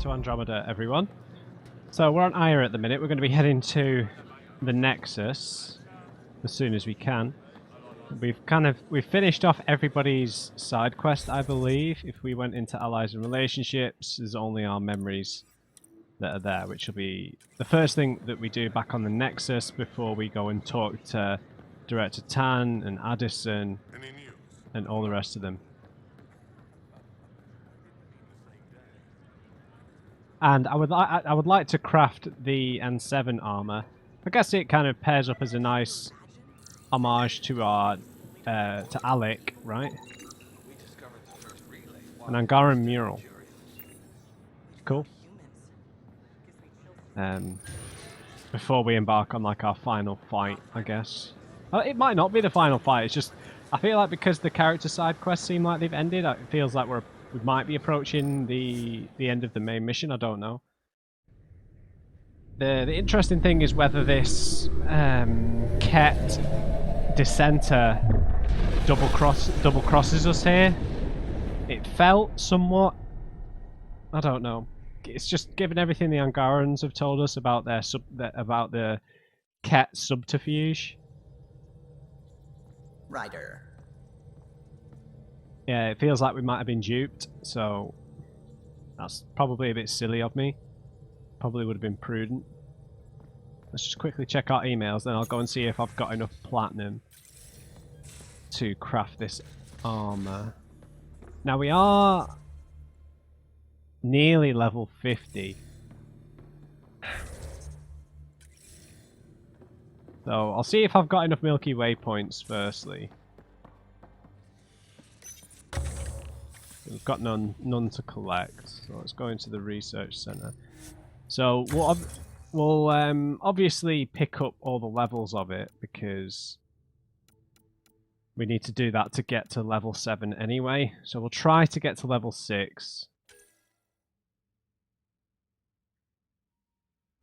to Andromeda, everyone. So we're on Aya at the minute. We're going to be heading to the Nexus as soon as we can. We've finished off everybody's side quest, I believe. If we went into allies and relationships, there's only our memories that are there, which will be the first thing that we do back on the Nexus before we go and talk to Director Tan and Addison and all the rest of them. And I would like to craft the N7 armor. I guess it kind of pairs up as a nice homage to our to Alec, right? An Angaran mural. Cool. Before we embark on like our final fight, I guess. It might not be the final fight. It's just I feel like because the character side quests seem like they've ended, it feels like we might be approaching the end of the main mission. I don't know. The interesting thing is whether this Ket dissenter double crosses us here. It felt somewhat. I don't know. It's just given everything the Angarans have told us about about the Ket subterfuge. Ryder. Yeah, it feels like we might have been duped, so that's probably a bit silly of me. Probably would have been prudent. Let's just quickly check our emails, then I'll go and see if I've got enough platinum to craft this armor. Now we are nearly level 50. So I'll see if I've got enough Milky Way points firstly. We've got none to collect, so let's go into the research center. So we'll obviously pick up all the levels of it because we need to do that to get to level 7 anyway. So we'll try to get to level 6.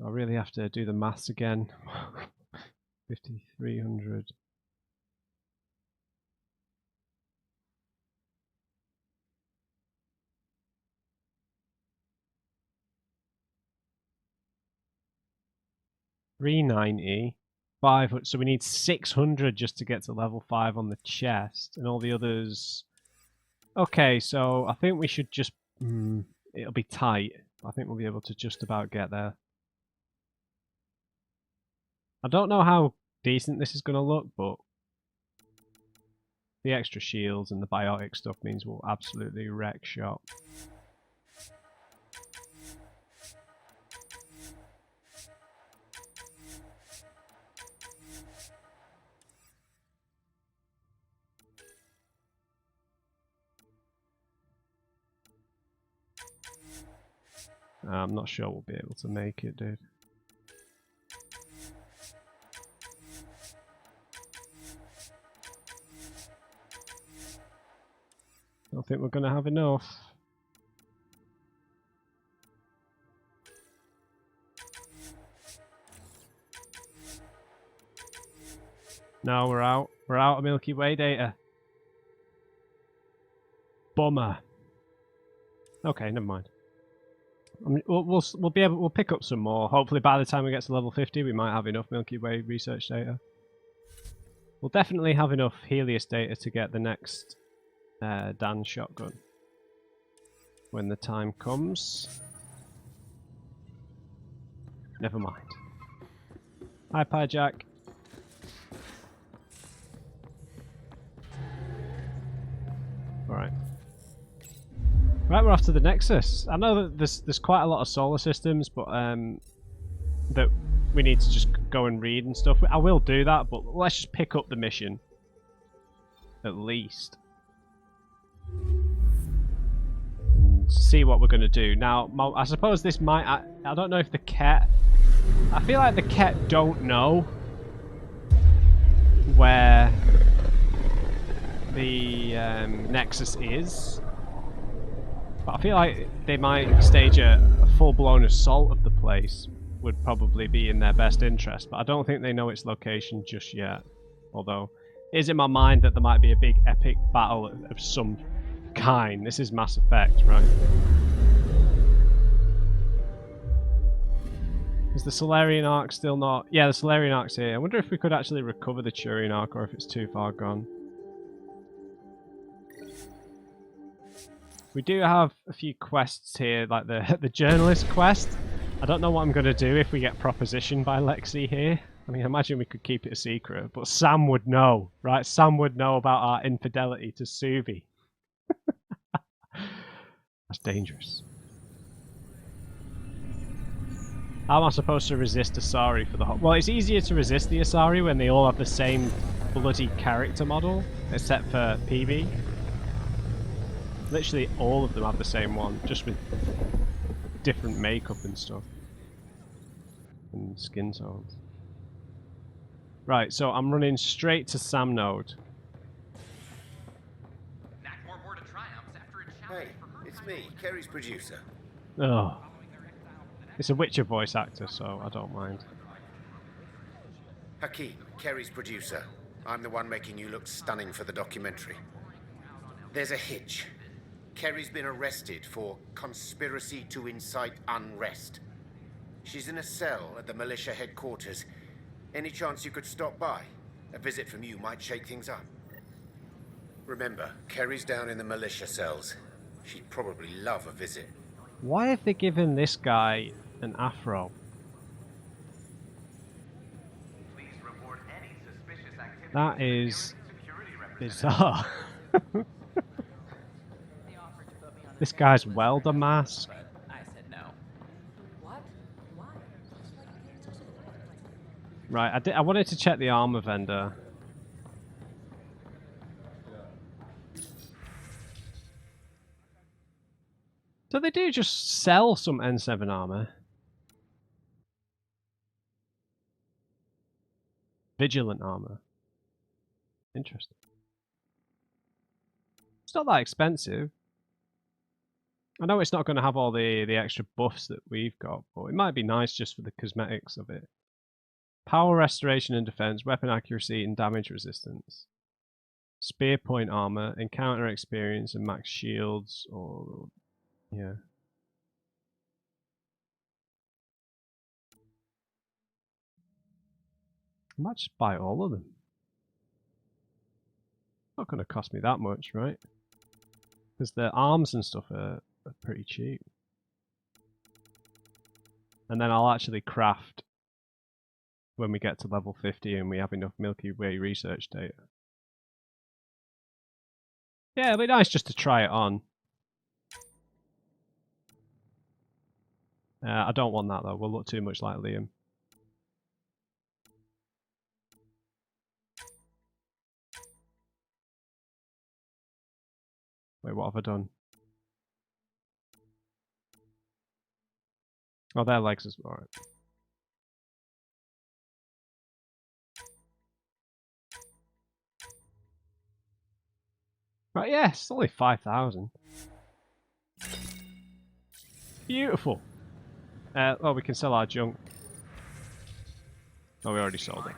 I really have to do the maths again. 5,300. $390, 500, so we need 600 just to get to level 5 on the chest, and all the others. Okay, so I think we should just. It'll be tight. I think we'll be able to just about get there. I don't know how decent this is going to look, but the extra shields and the biotic stuff means we'll absolutely wreck shop. I'm not sure we'll be able to make it, dude. I don't think we're going to have enough. No, we're out. We're out of Milky Way data. Bummer. Okay, never mind. We'll pick up some more. Hopefully by the time we get to level 50 we might have enough Milky Way research data. We'll definitely have enough Helios data to get the next Dan shotgun when the time comes. Never mind. Hi Pie Jack. Alright. Right, we're off to the Nexus. I know that there's quite a lot of solar systems, but that we need to just go and read and stuff. I will do that, but let's just pick up the mission. At least. See what we're going to do. Now, I suppose this might... I don't know if the Ket... I feel like the Ket don't know where the Nexus is. But I feel like they might stage a full-blown assault of the place. Would probably be in their best interest, but I don't think they know its location just yet. Although, it is in my mind that there might be a big epic battle of some kind. This is Mass Effect, right? Is the Solarian Arc still not... Yeah, the Solarian Arc's here. I wonder if we could actually recover the Turian Arc or if it's too far gone. We do have a few quests here, like the journalist quest. I don't know what I'm going to do if we get propositioned by Lexi here. I mean, I imagine we could keep it a secret, but Sam would know, right? Sam would know about our infidelity to Suvi. That's dangerous. How am I supposed to resist Asari for the whole... Well, it's easier to resist the Asari when they all have the same bloody character model, except for PB. Literally all of them have the same one, just with different makeup and stuff. And skin tones. Right, so I'm running straight to Sam Node. Hey, it's me, Kerry's producer. Oh. It's a Witcher voice actor, so I don't mind. Hakeem, Kerry's producer. I'm the one making you look stunning for the documentary. There's a hitch. Kerry's been arrested for conspiracy to incite unrest. She's in a cell at the militia headquarters. Any chance you could stop by? A visit from you might shake things up. Remember, Kerry's down in the militia cells. She'd probably love a visit. Why have they given this guy an afro? That is bizarre. This guy's welder mask. Right, I wanted to check the armor vendor. So they do just sell some N7 armor. Vigilant armor. Interesting. It's not that expensive. I know it's not going to have all the extra buffs that we've got, but it might be nice just for the cosmetics of it. Power restoration and defense, weapon accuracy and damage resistance. Spear point armor, encounter experience and max shields, or... yeah. I might just buy all of them. Not going to cost me that much, right? Because the arms and stuff are pretty cheap. And then I'll actually craft when we get to level 50 and we have enough Milky Way research data. Yeah, it'd be nice just to try it on. I don't want that though, we'll look too much like Liam. Wait, what have I done? Oh, their legs as well. Alright. Right, yes, it's only 5,000. Beautiful. Oh, we can sell our junk. Oh, we already sold it.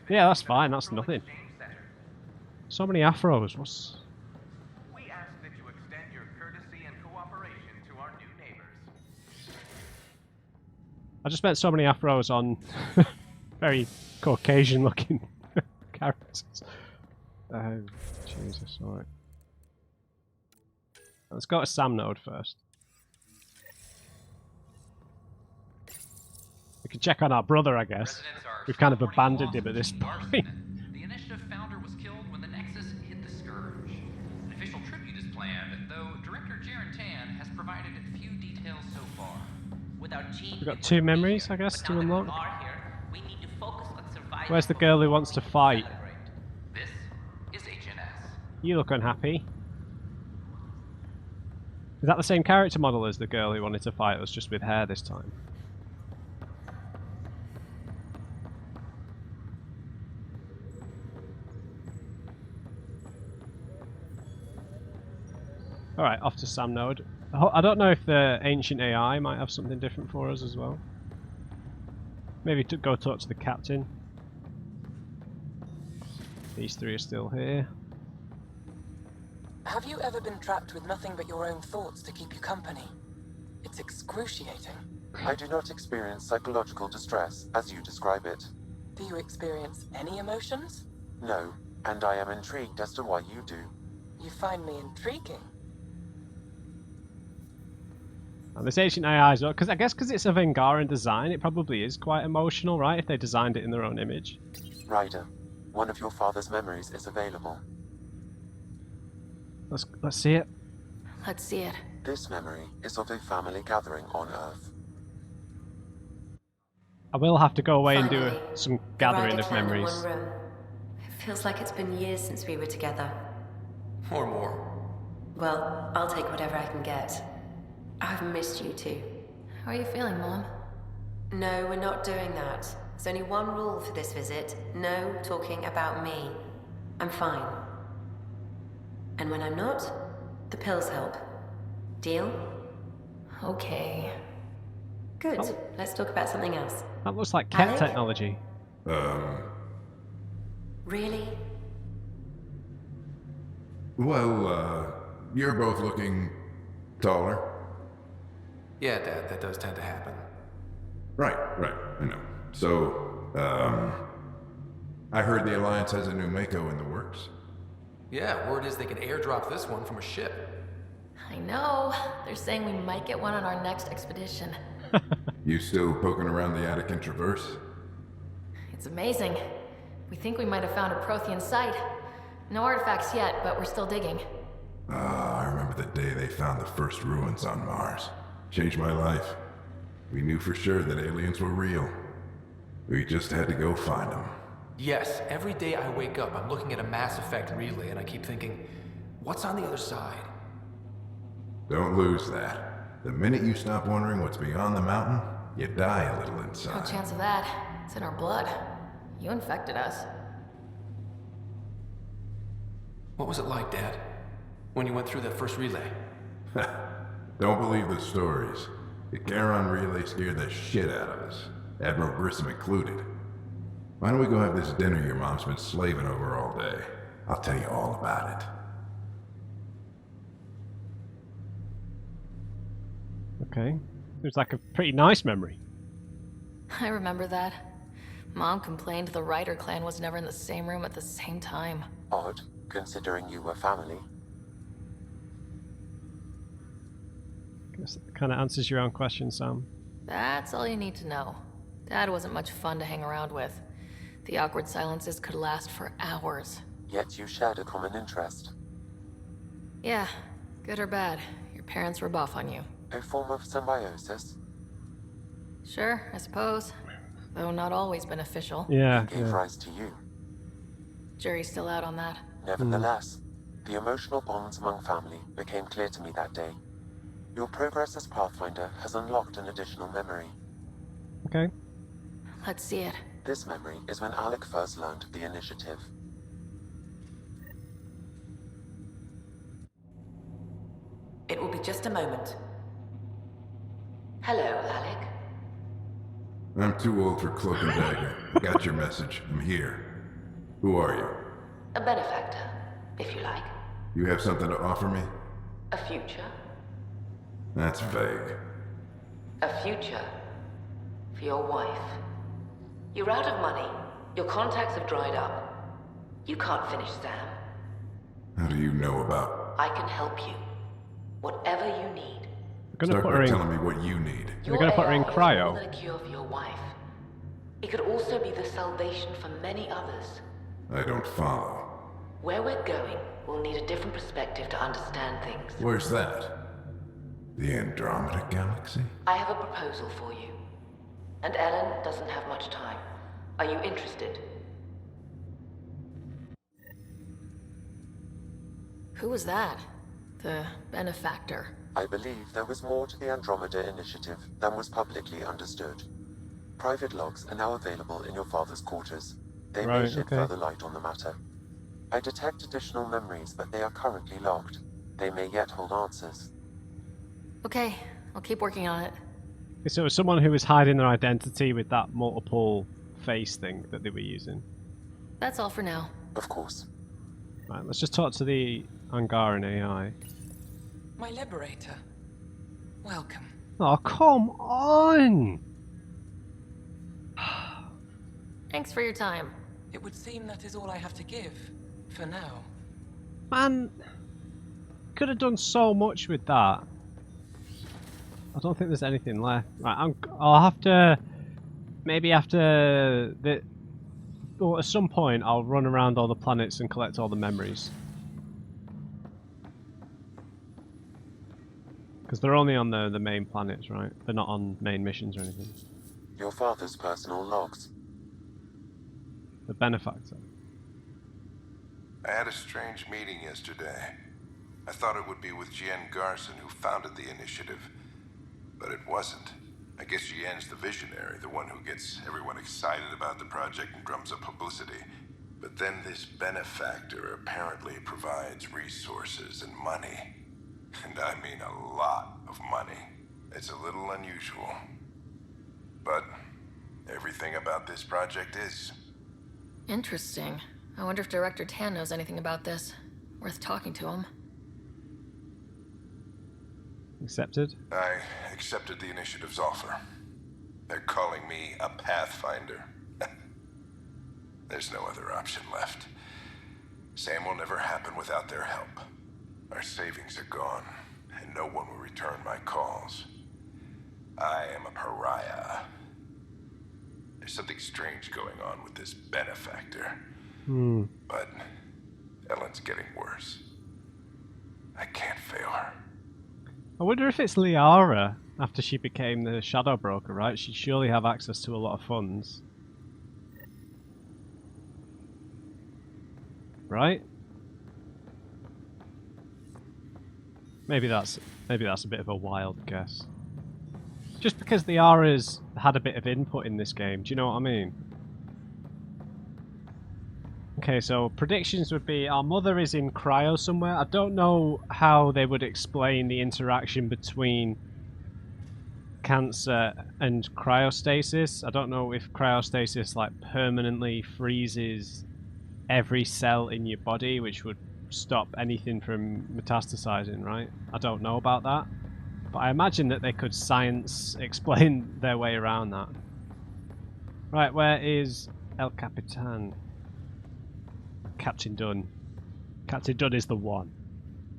Yeah, that's fine, that's nothing. So many afros, what's... We ask that you extend your courtesy and cooperation to our new neighbors. I just spent so many afros on very Caucasian looking characters. Oh, Jesus, alright. Let's go to Sam Node first. We can check on our brother, I guess. We've kind of abandoned him at this point. The initiative founder was killed when the Nexus hit the Scourge. An official tribute is planned, though Director Jaren Tan has provided a few details so far. We've got 2 memories, I guess, to unlock. Where's the girl who wants to fight? This is HNS. You look unhappy. Is that the same character model as the girl who wanted to fight us, just with hair this time? Alright, off to Sam Node. I don't know if the ancient AI might have something different for us as well. Maybe to go talk to the captain. These 3 are still here. Have you ever been trapped with nothing but your own thoughts to keep you company? It's excruciating. I do not experience psychological distress as you describe it. Do you experience any emotions? No, and I am intrigued as to why you do. You find me intriguing. And this ancient AI as well, because I guess because it's a Vengaran design, it probably is quite emotional, right? If they designed it in their own image. Ryder, one of your father's memories is available. Let's see it. Let's see it. This memory is of a family gathering on Earth. I will have to go away and do Finally, some the gathering Ryder of clan in memories. one room. It feels like it's been years since we were together. Or more. Well, I'll take whatever I can get. I've missed you too. How are you feeling, Mom? No, we're not doing that. There's only one rule for this visit. No talking about me. I'm fine. And when I'm not, the pills help. Deal? Okay. Good. Let's talk about something else. That looks like cat Alec? technology. Really? Well, you're both looking taller. Yeah, Dad, that does tend to happen. Right, I know. So, I heard the Alliance has a new Mako in the works. Yeah, word is they can airdrop this one from a ship. I know. They're saying we might get one on our next expedition. You still poking around the Attican Traverse? It's amazing. We think we might have found a Prothean site. No artifacts yet, but we're still digging. I remember the day they found the first ruins on Mars. Changed my life. We knew for sure that aliens were real. We just had to go find them. Yes, every day I wake up, I'm looking at a Mass Effect relay and I keep thinking, what's on the other side? Don't lose that. The minute you stop wondering what's beyond the mountain, you die a little No inside. chance of that. It's in our blood. You infected us. What was it like, Dad? When you went through that first relay? Don't believe the stories. The Charon relay scared the shit out of us. Admiral Grissom included. Why don't we go have this dinner your mom's been slaving over all day? I'll tell you all about it. Okay. It was like a pretty nice memory. I remember that. Mom complained the Ryder clan was never in the same room at the same time. Odd, considering you were family. Guess that kind of answers your own question, Sam. That's all you need to know. Dad wasn't much fun to hang around with. The awkward silences could last for hours. Yet you shared a common interest. Yeah, good or bad, your parents rub off on you. A form of symbiosis. Sure, I suppose. Though not always beneficial. Yeah. Gave rise to you. Jury's still out on that. Nevertheless, the emotional bonds among family became clear to me that day. Your progress as Pathfinder has unlocked an additional memory. Okay. Let's see it. This memory is when Alec first learned of the initiative. It will be just a moment. Hello, Alec. I'm too old for cloak and dagger. Got your message. I'm here. Who are you? A benefactor, if you like. You have something to offer me? A future. That's vague. A future. For your wife. You're out of money. Your contacts have dried up. You can't finish Sam. How do you know about... I can help you. Whatever you need. We're gonna Start put by her in. telling me what you need. They're gonna put her in AI is cryo. more than a cure for your wife. It could also be the salvation for many others. I don't follow. Where we're going, we'll need a different perspective to understand things. Where's that? The Andromeda Galaxy? I have a proposal for you. And Ellen doesn't have much time. Are you interested? Who was that? The Benefactor. I believe there was more to the Andromeda initiative than was publicly understood. Private logs are now available in your father's quarters. They may Right, shed okay. further light on the matter. I detect additional memories, but they are currently locked. They may yet hold answers. Okay, I'll keep working on it. So it was someone who was hiding their identity with that multiple face thing that they were using. That's all for now. Of course. Right, let's just talk to the Angaran AI. My liberator. Welcome. Oh, come on! Thanks for your time. It would seem that is all I have to give, for now. Man, could have done so much with that. I don't think there's anything left. Right, I'll have to... Maybe after the... Well, at some point, I'll run around all the planets and collect all the memories. Because they're only on the main planets, right? They're not on main missions or anything. Your father's personal logs. The Benefactor. I had a strange meeting yesterday. I thought it would be with Jien Garson, who founded the initiative. But it wasn't. I guess Jien's the visionary, the one who gets everyone excited about the project and drums up publicity. But then this Benefactor apparently provides resources and money. And I mean a lot of money. It's a little unusual. But everything about this project is. Interesting. I wonder if Director Tan knows anything about this. Worth talking to him. Accepted? I accepted the initiative's offer. They're calling me a Pathfinder. There's no other option left. Sam will never happen without their help. Our savings are gone, and no one will return my calls. I am a pariah. There's something strange going on with this Benefactor. But Ellen's getting worse. I can't fail her. I wonder if it's Liara after she became the Shadow Broker, right? She'd surely have access to a lot of funds. Right? Maybe that's a bit of a wild guess. Just because Liara's had a bit of input in this game, do you know what I mean? Okay, so predictions would be our mother is in cryo somewhere. I don't know how they would explain the interaction between cancer and cryostasis. I don't know if cryostasis like permanently freezes every cell in your body, which would stop anything from metastasizing, right? I don't know about that. But I imagine that they could science explain their way around that. Right, where is El Capitan? Captain Dunn. Captain Dunn is the one.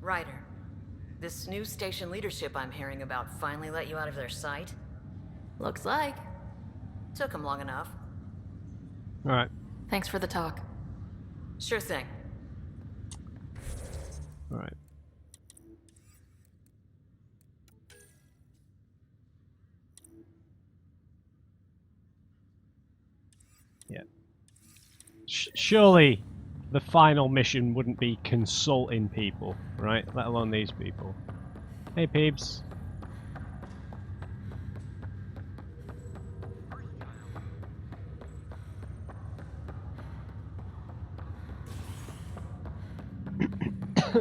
Ryder, this new station leadership I'm hearing about finally let you out of their sight? Looks like. Took them long enough. Alright. Thanks for the talk. Sure thing. Alright. Yeah. Surely the final mission wouldn't be consulting people, right? Let alone these people. Hey, peeps.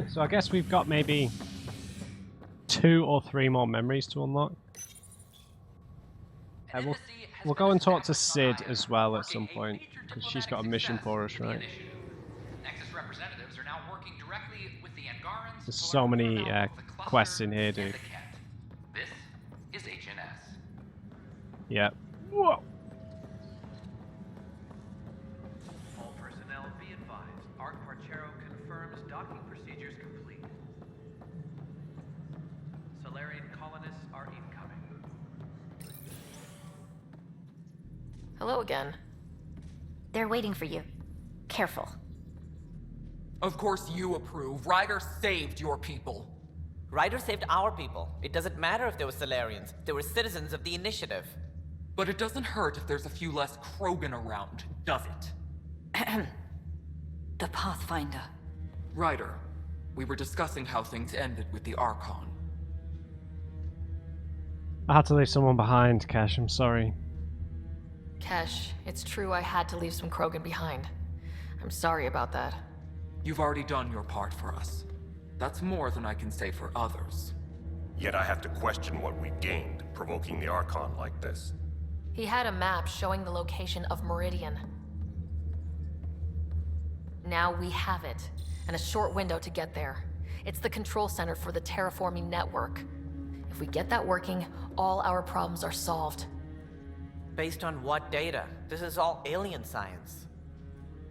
So I guess we've got maybe 2 or 3 more memories to unlock. We'll go and talk to Sid as well at some point, because she's got a mission for us, right? Nexus representatives are now working directly with the Angarans. There's so many quests in here, dude. This is HNS. Yeah. Whoa. All personnel be advised. Art Marchero confirms docking procedures complete. Solarian colonists are incoming. Hello again. They're waiting for you. Careful. Of course you approve. Ryder saved your people. Ryder saved our people. It doesn't matter if they were Solarians. They were citizens of the initiative. But it doesn't hurt if there's a few less Krogan around, does it? The Pathfinder. Ryder, we were discussing how things ended with the Archon. I had to leave someone behind, Cash. I'm sorry. Kesh, it's true I had to leave some Krogan behind. I'm sorry about that. You've already done your part for us. That's more than I can say for others. Yet I have to question what we gained, provoking the Archon like this. He had a map showing the location of Meridian. Now we have it, and a short window to get there. It's the control center for the terraforming network. If we get that working, all our problems are solved. Based on what data? This is all alien science.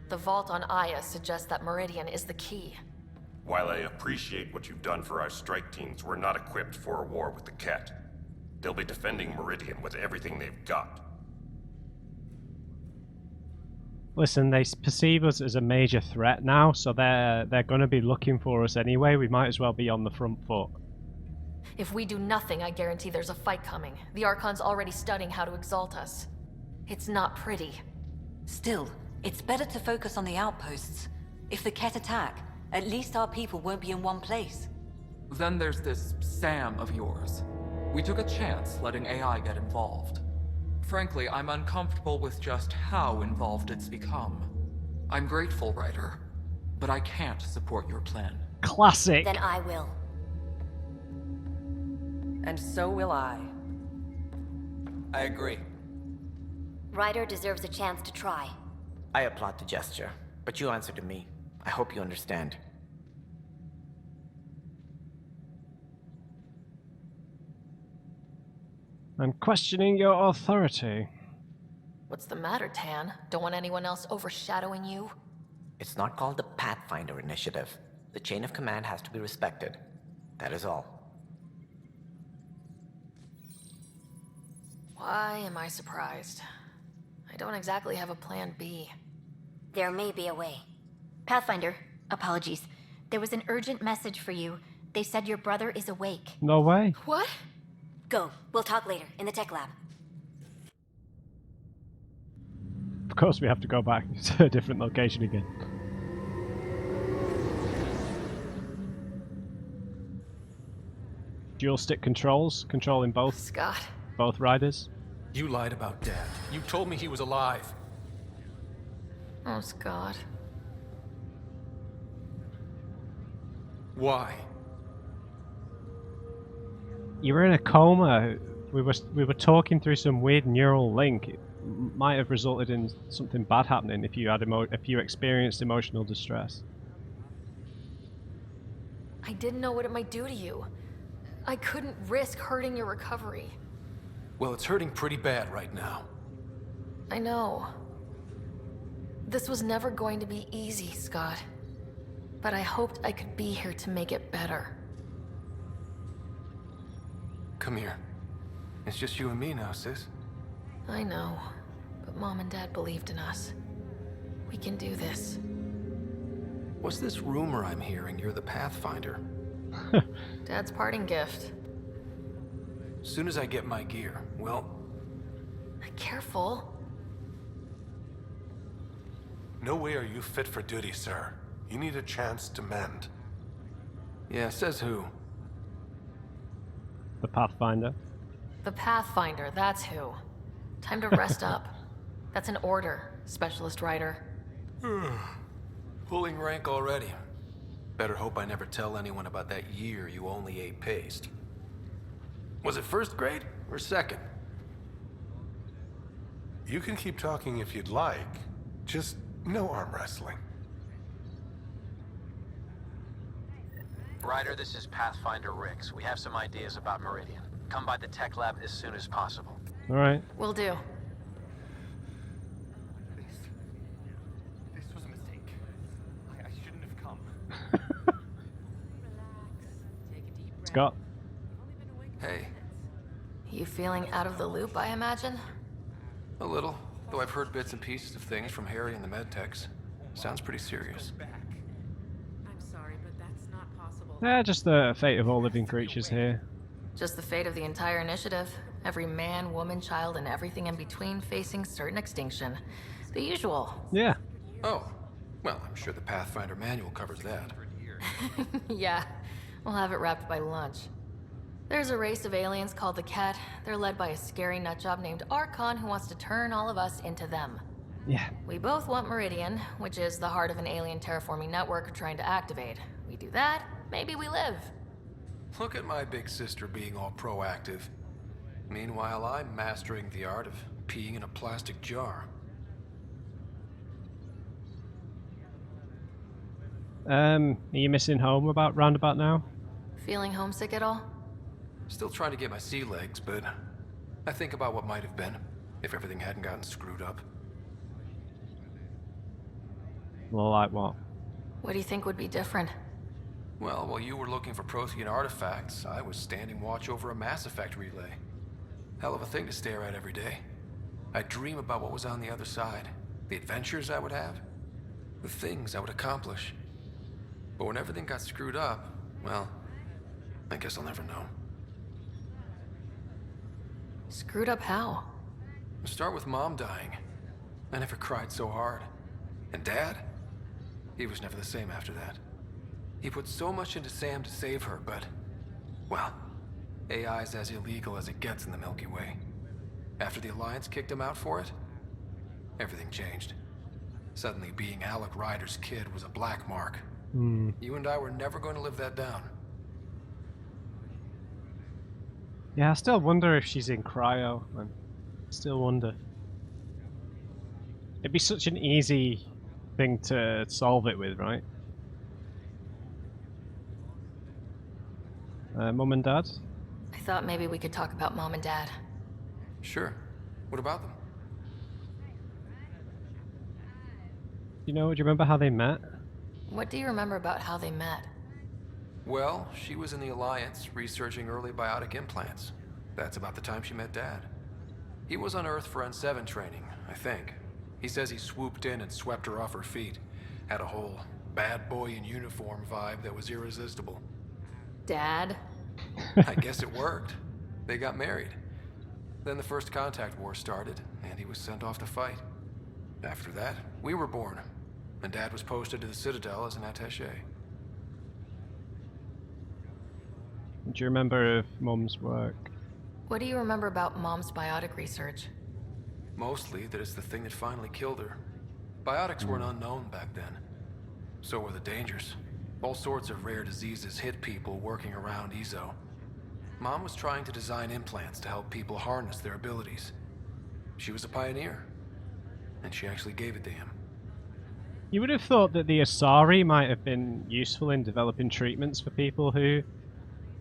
The vault on Aya suggests that Meridian is the key. While I appreciate what you've done for our strike teams, we're not equipped for a war with the Ket. They'll be defending Meridian with everything they've got. Listen, they perceive us as a major threat now, so they're going to be looking for us anyway. We might as well be on the front foot. If we do nothing, I guarantee there's a fight coming. The Archon's already studying how to exalt us. It's not pretty. Still, it's better to focus on the outposts. If the Ket attack, at least our people won't be in one place. Then there's this Sam of yours. We took a chance letting AI get involved. Frankly, I'm uncomfortable with just how involved it's become. I'm grateful, Ryder, but I can't support your plan. Classic. Then I will. And so will I. I agree. Ryder deserves a chance to try. I applaud the gesture, but you answer to me. I hope you understand. I'm questioning your authority. What's the matter, Tan? Don't want anyone else overshadowing you? It's not called the Pathfinder Initiative. The chain of command has to be respected. That is all. Why am I surprised? I don't exactly have a plan B. There may be a way. Pathfinder, apologies. There was an urgent message for you. They said your brother is awake. No way. What? Go. We'll talk later, in the tech lab. Of course we have to go back to a different location again. Dual stick controls, controlling both riders. You lied about Dad. You told me he was alive. Oh, Scott. Why? You were in a coma. We were talking through some weird neural link. It might have resulted in something bad happening if you had if you experienced emotional distress. I didn't know what it might do to you. I couldn't risk hurting your recovery. Well, it's hurting pretty bad right now. I know. This was never going to be easy, Scott. But I hoped I could be here to make it better. Come here. It's just you and me now, sis. I know, but Mom and Dad believed in us. We can do this. What's this rumor I'm hearing? You're the Pathfinder. Dad's parting gift. As soon as I get my gear, well... Careful. No way are you fit for duty, sir. You need a chance to mend. Yeah, says who? The Pathfinder. The Pathfinder, that's who. Time to rest up. That's an order, Specialist Ryder. Pulling rank already. Better hope I never tell anyone about that year you only ate paste. Was it first grade or second? You can keep talking if you'd like. Just no arm wrestling. Ryder, this is Pathfinder Rix. We have some ideas about Meridian. Come by the tech lab as soon as possible. Alright. Will do. This was a mistake. I shouldn't have come. Scott. Hey. You feeling out of the loop, I imagine? A little. Though I've heard bits and pieces of things from Harry and the medtechs. Sounds pretty serious. I'm sorry, but that's not possible. Yeah, just the fate of all living creatures here. Just the fate of the entire initiative. Every man, woman, child, and everything in between facing certain extinction. The usual. Yeah. Oh. Well, I'm sure the Pathfinder manual covers that. Yeah. We'll have it wrapped by lunch. There's a race of aliens called the Ket. They're led by a scary nutjob named Archon who wants to turn all of us into them. Yeah. We both want Meridian, which is the heart of an alien terraforming network we're trying to activate. We do that, maybe we live. Look at my big sister being all proactive. Meanwhile, I'm mastering the art of peeing in a plastic jar. Are you missing home round about now? Feeling homesick at all? Still trying to get my sea legs, but I think about what might have been if everything hadn't gotten screwed up. Well, like what? What do you think would be different? Well, while you were looking for Prothean artifacts, I was standing watch over a Mass Effect relay. Hell of a thing to stare at every day. I dream about what was on the other side, the adventures I would have, the things I would accomplish. But when everything got screwed up, well, I guess I'll never know. Screwed up how? Start with Mom dying. I never cried so hard. And Dad? He was never the same after that. He put so much into Sam to save her, but... well, AI's as illegal as it gets in the Milky Way. After the Alliance kicked him out for it, everything changed. Suddenly, being Alec Ryder's kid was a black mark. You and I were never going to live that down. Yeah, I still wonder if she's in cryo. I still wonder. It'd be such an easy thing to solve it with, right? Mum and Dad? I thought maybe we could talk about Mom and Dad. Sure. What about them? Do you remember how they met? What do you remember about how they met? Well, she was in the Alliance researching early biotic implants. That's about the time she met Dad. He was on Earth for N7 training, I think. He says he swooped in and swept her off her feet. Had a whole bad boy in uniform vibe that was irresistible. Dad? I guess it worked. They got married. Then the First Contact War started, and he was sent off to fight. After that, we were born, and Dad was posted to the Citadel as an attaché. Do you remember of Mum's work? What do you remember about Mom's biotic research? Mostly that it's the thing that finally killed her. Biotics weren't unknown back then. So were the dangers. All sorts of rare diseases hit people working around EZO. Mom was trying to design implants to help people harness their abilities. She was a pioneer, and she actually gave it to him. You would have thought that the Asari might have been useful in developing treatments for people who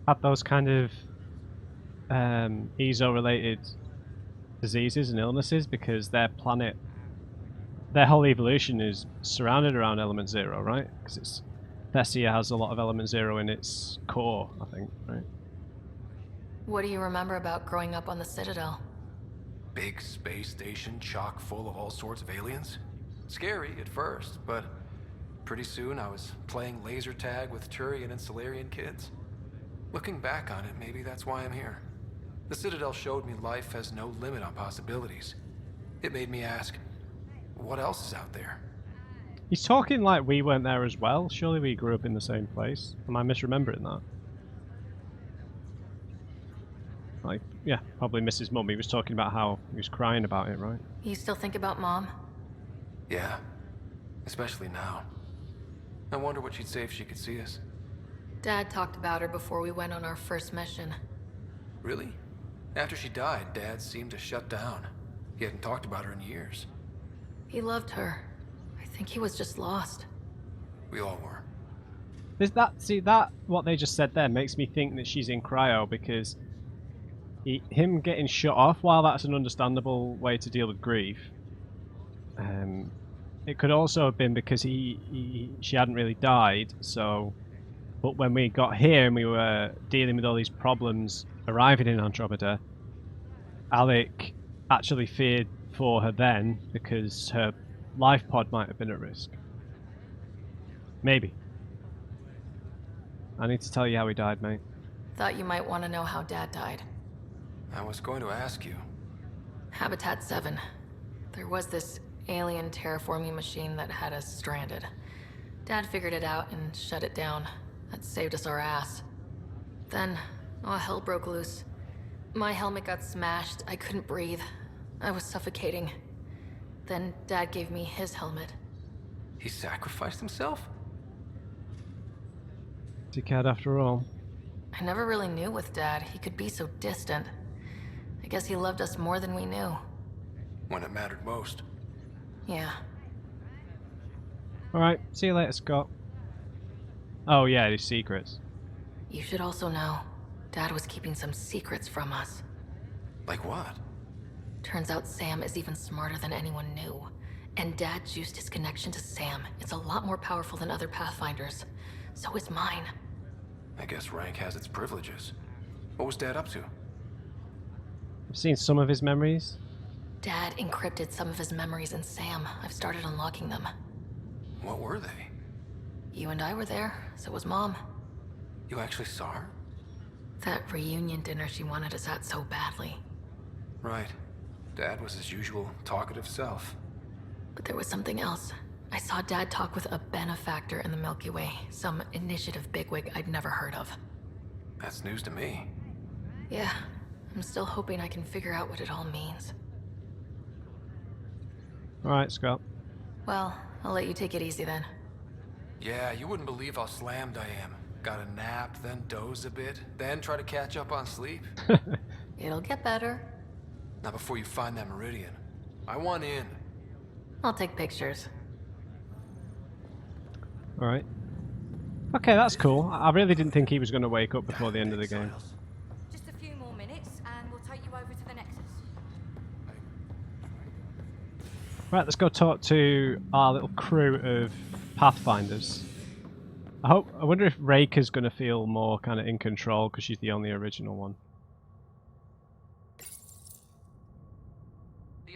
had those kind of EZO-related diseases and illnesses, because their planet, their whole evolution is surrounded around Element Zero, right? Because Thessia has a lot of Element Zero in its core, I think, right? What do you remember about growing up on the Citadel? Big space station chock full of all sorts of aliens. Scary at first, but pretty soon I was playing laser tag with Turian and Solarian kids. Looking back on it, maybe that's why I'm here. The Citadel showed me life has no limit on possibilities. It made me ask, what else is out there? He's talking like we weren't there as well. Surely we grew up in the same place. Am I misremembering that? Like, yeah, probably Mrs. Mum. He was talking about how he was crying about it, right? You still think about Mom? Yeah, especially now. I wonder what she'd say if she could see us. Dad talked about her before we went on our first mission. Really? After she died, Dad seemed to shut down. He hadn't talked about her in years. He loved her. I think he was just lost. We all were. What they just said there makes me think that she's in cryo, because him getting shut off, while that's an understandable way to deal with grief, it could also have been because she hadn't really died. So, but when we got here and we were dealing with all these problems arriving in Andromeda, Alec actually feared for her then because her life pod might have been at risk. Maybe. I need to tell you how he died, mate. Thought you might want to know how Dad died. I was going to ask you. Habitat 7. There was this alien terraforming machine that had us stranded. Dad figured it out and shut it down. That saved us our ass. Then, hell broke loose. My helmet got smashed. I couldn't breathe. I was suffocating. Then Dad gave me his helmet. He sacrificed himself? Dickhead after all. I never really knew with Dad. He could be so distant. I guess he loved us more than we knew. When it mattered most. Yeah. Alright, see you later, Scott. Oh yeah, his secrets. You should also know. Dad was keeping some secrets from us. Like what? Turns out Sam is even smarter than anyone knew. And Dad juiced his connection to Sam. It's a lot more powerful than other Pathfinders. So is mine. I guess rank has its privileges. What was Dad up to? I've seen some of his memories. Dad encrypted some of his memories in Sam. I've started unlocking them. What were they? You and I were there, so was Mom. You actually saw her? That reunion dinner she wanted us at so badly. Right. Dad was his usual talkative self. But there was something else. I saw Dad talk with a Benefactor in the Milky Way, some initiative bigwig I'd never heard of. That's news to me. Yeah, I'm still hoping I can figure out what it all means. Alright, Scott. Well, I'll let you take it easy then. Yeah, you wouldn't believe how slammed I am. Got a nap, then doze a bit, then try to catch up on sleep. It'll get better. Not before you find that Meridian. I want in. I'll take pictures. Alright. Okay, that's cool. I really didn't think he was going to wake up before the end of the game. Just a few more minutes, and we'll take you over to the Nexus. Right, let's go talk to our little crew of Pathfinders. I wonder if Reika's going to feel more kind of in control because she's the only original one. The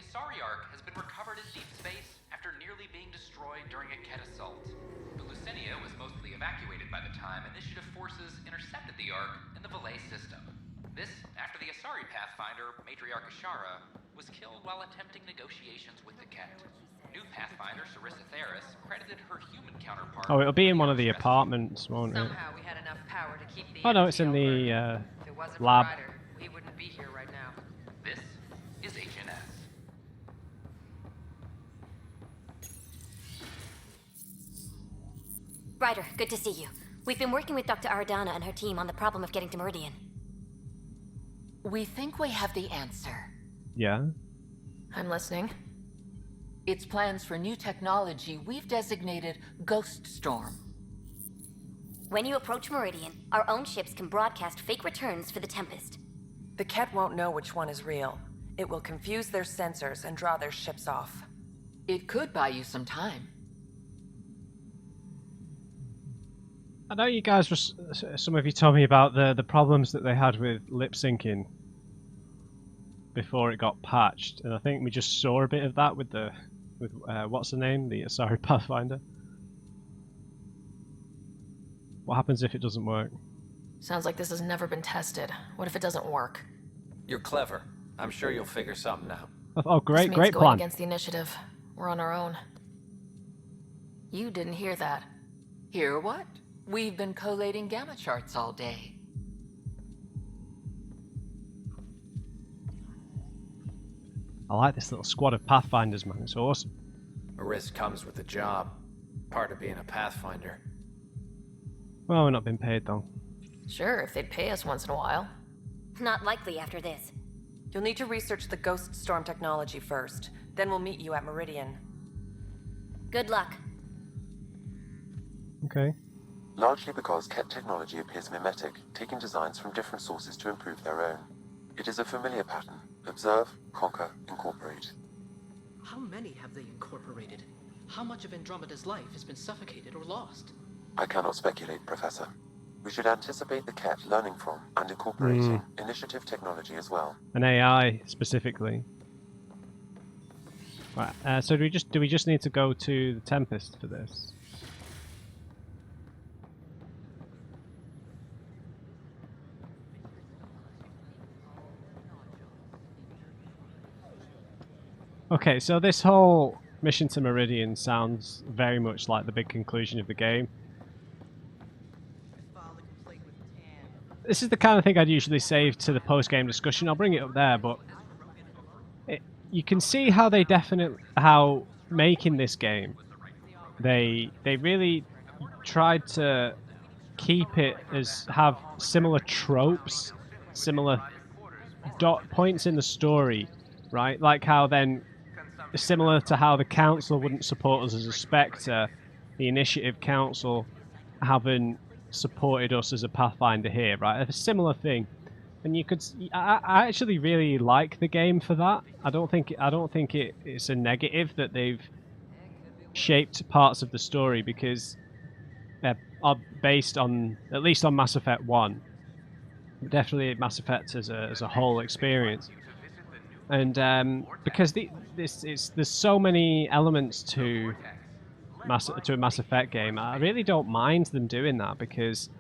Asari Ark has been recovered in deep space after nearly being destroyed during a Ket assault. But Lucenia was mostly evacuated by the time Initiative forces intercepted the Ark in the Valet system. This after the Asari Pathfinder, Matriarch Ashara, was killed while attempting negotiations with the Ket. New Pathfinder, Sarissa Theris, credited her human counterpart. Oh, it'll be in one of the apartments, won't it? Somehow we had enough power to keep the Oh no, it's in energy the over. If it wasn't for lab. Ryder, we wouldn't be here right now. This is HNS. Ryder, good to see you. We've been working with Dr. Aradana and her team on the problem of getting to Meridian. We think we have the answer. Yeah? I'm listening. It's plans for new technology we've designated Ghost Storm. When you approach Meridian, our own ships can broadcast fake returns for the Tempest. The Ket won't know which one is real. It will confuse their sensors and draw their ships off. It could buy you some time. I know you guys were. Some of you told me about the problems that they had with lip syncing before it got patched, and I think we just saw a bit of that with what's the name, the Asari Pathfinder. What happens if it doesn't work? Sounds like this has never been tested. What if it doesn't work? You're clever. I'm sure you'll figure something out. Oh, great, This means great going plan. against the initiative. We're on our own. You didn't hear that. Hear what? We've been collating gamma charts all day. I like this little squad of Pathfinders, man. It's awesome. A risk comes with the job. Part of being a Pathfinder. Well, we're not being paid though. Sure, if they'd pay us once in a while. Not likely after this. You'll need to research the Ghost Storm technology first. Then we'll meet you at Meridian. Good luck. Okay. Largely because Ket technology appears mimetic, taking designs from different sources to improve their own. It is a familiar pattern. Observe, conquer, incorporate. How many have they incorporated? How much of Andromeda's life has been suffocated or lost? I cannot speculate, Professor. We should anticipate the Ket learning from and incorporating initiative technology as well. An AI specifically. Right. So do we just need to go to the Tempest for this? Okay, so this whole mission to Meridian sounds very much like the big conclusion of the game. This is the kind of thing I'd usually save to the post-game discussion. I'll bring it up there, but you can see how they how making this game, they really tried to keep it have similar tropes, similar dot points in the story, right? Like how then, similar to how the council wouldn't support us as a Spectre, the Initiative Council having supported us as a Pathfinder here, right? A similar thing. And you could, I actually really like the game for that. I don't think it's a negative that they've shaped parts of the story, because are based on, at least on Mass Effect 1, definitely Mass Effect as a whole experience. And because there's so many elements to a Mass Effect game, I really don't mind them doing that, because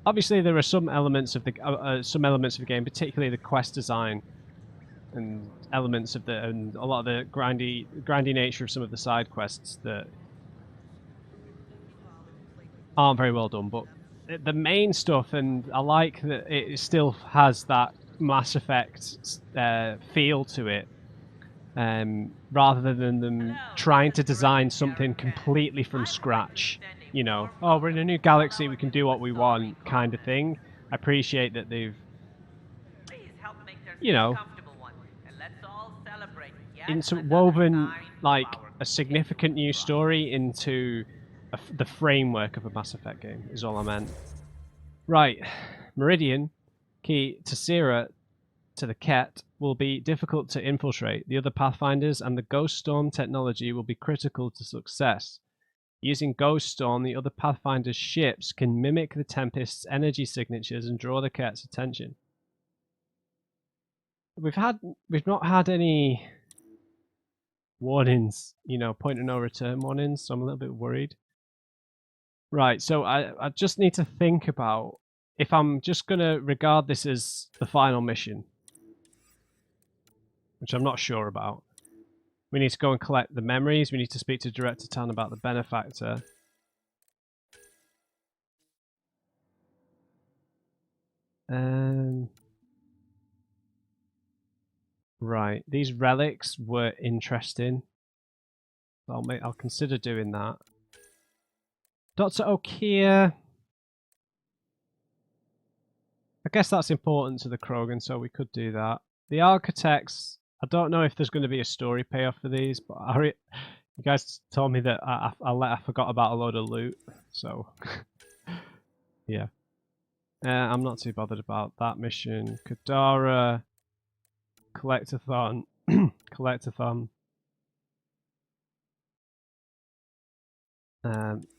obviously there are some elements of the game, particularly the quest design and elements of and a lot of the grindy nature of some of the side quests that aren't very well done. But the main stuff, and I like that it still has that Mass Effect feel to it, rather than them trying to design something completely from scratch. You know, oh, we're in a new galaxy, we can do what we want, kind of thing. I appreciate that they've, you know, woven like a significant new story into the framework of a Mass Effect game, is all I meant. Right, Meridian, key to Sierra to the Ket, will be difficult to infiltrate. The other Pathfinders and the Ghost Storm technology will be critical to success. Using Ghost Storm, the other Pathfinder's ships can mimic the Tempest's energy signatures and draw the Ket's attention. We've not had any warnings, you know, point of no return warnings, so I'm a little bit worried. Right, so I just need to think about if I'm just going to regard this as the final mission, which I'm not sure about. We need to go and collect the memories. We need to speak to Director Tan about the Benefactor. Right, these relics were interesting. I'll consider doing that. Dr. Okia. I guess that's important to the Krogan, so we could do that. The Architects, I don't know if there's going to be a story payoff for these, but you guys told me that I forgot about a load of loot, so yeah. I'm not too bothered about that mission. Kadara, Collectathon, Collectathon.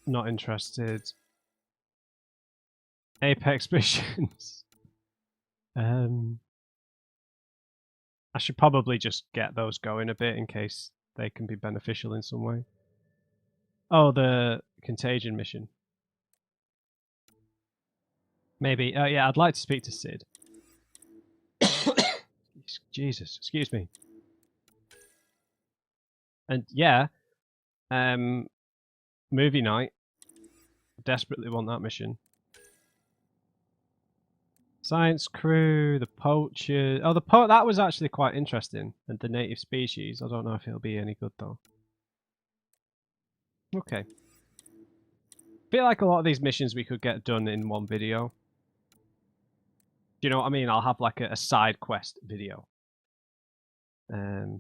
Not interested. Apex missions. I should probably just get those going a bit in case they can be beneficial in some way. Oh, the Contagion mission. Maybe. Yeah, I'd like to speak to Sid. Jesus, excuse me. And yeah, movie night. Desperately want that mission. Science crew, the poacher. Oh, that was actually quite interesting. And the native species. I don't know if it'll be any good though. Okay. Feel like a lot of these missions we could get done in one video. Do you know what I mean? I'll have like a side quest video. The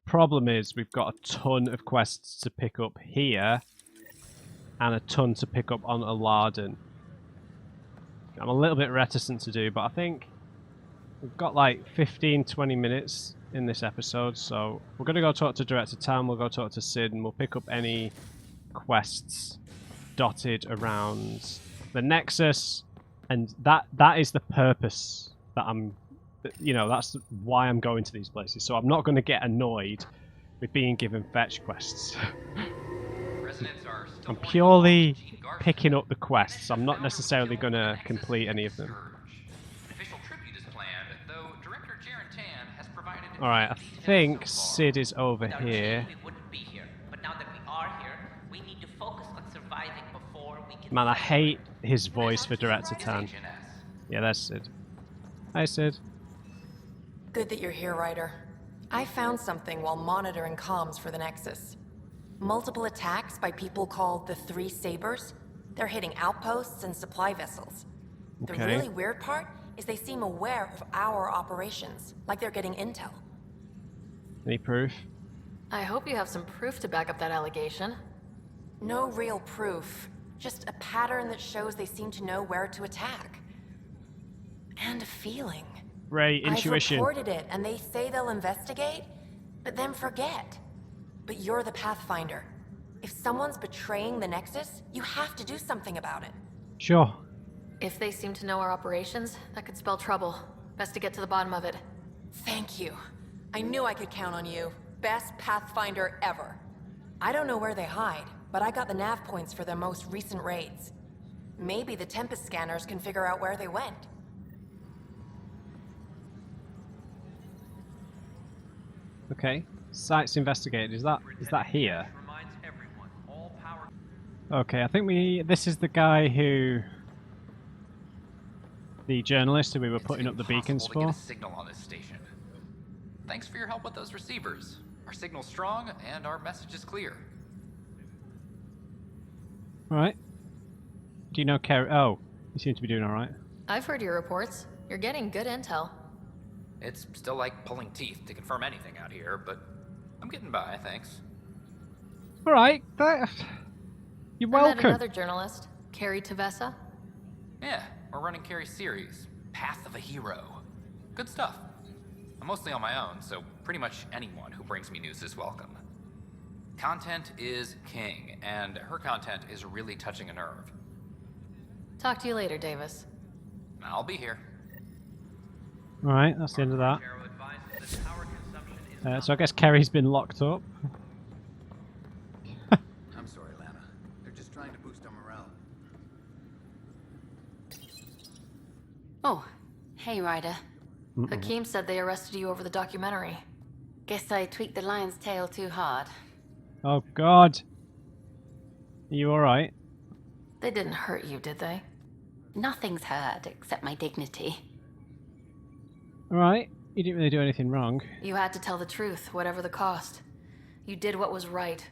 problem is we've got a ton of quests to pick up here and a ton to pick up on Aladdin. I'm a little bit reticent to do, but I think we've got like 15-20 minutes in this episode, so we're going to go talk to Director Tam, we'll go talk to Sid, and we'll pick up any quests dotted around the Nexus, and that is the purpose that that's why I'm going to these places. So I'm not going to get annoyed with being given fetch quests. I'm purely picking up the quests. I'm not necessarily going to complete any of them. Alright, I think Sid is over here. Man, I hate his voice for Director Tan. Yeah, that's Sid. Hi, Sid. Good that you're here, Ryder. I found something while monitoring comms for the Nexus. Multiple attacks by people called the Three Sabers. They're hitting outposts and supply vessels. Okay. The really weird part is they seem aware of our operations, like they're getting intel. Any proof? I hope you have some proof to back up that allegation. No real proof. Just a pattern that shows they seem to know where to attack. And a feeling. Ray, intuition. I've reported it, and they say they'll investigate, but then forget. But you're the Pathfinder. If someone's betraying the Nexus, you have to do something about it. Sure. If they seem to know our operations, that could spell trouble. Best to get to the bottom of it. Thank you. I knew I could count on you. Best Pathfinder ever. I don't know where they hide, but I got the nav points for their most recent raids. Maybe the Tempest scanners can figure out where they went. Okay. Sites investigated. Is that here? Okay, I think this is the guy who... The journalist who we were putting up the beacons To for. get a signal on this station. Thanks for your help with those receivers. Our signal's strong, and our message is clear. Alright. Do you know Kerry? Oh, you seem to be doing alright. I've heard your reports. You're getting good intel. It's still like pulling teeth to confirm anything out here, but I'm getting by, thanks. Alright, you're I met welcome. another journalist, Carrie Tavessa. Yeah, we're running Carrie's series, Path of a Hero. Good stuff. I'm mostly on my own, so pretty much anyone who brings me news is welcome. Content is king, and her content is really touching a nerve. Talk to you later, Davis. I'll be here. Alright, that's the end of that. So I guess Kerry's been locked up. I'm sorry, Lana. They're just trying to boost our morale. Oh, hey, Ryder. Hakeem said they arrested you over the documentary. Guess I tweaked the lion's tail too hard. Oh god. Are you alright? They didn't hurt you, did they? Nothing's hurt except my dignity. Alright, you didn't really do anything wrong. You had to tell the truth, whatever the cost. You did what was right.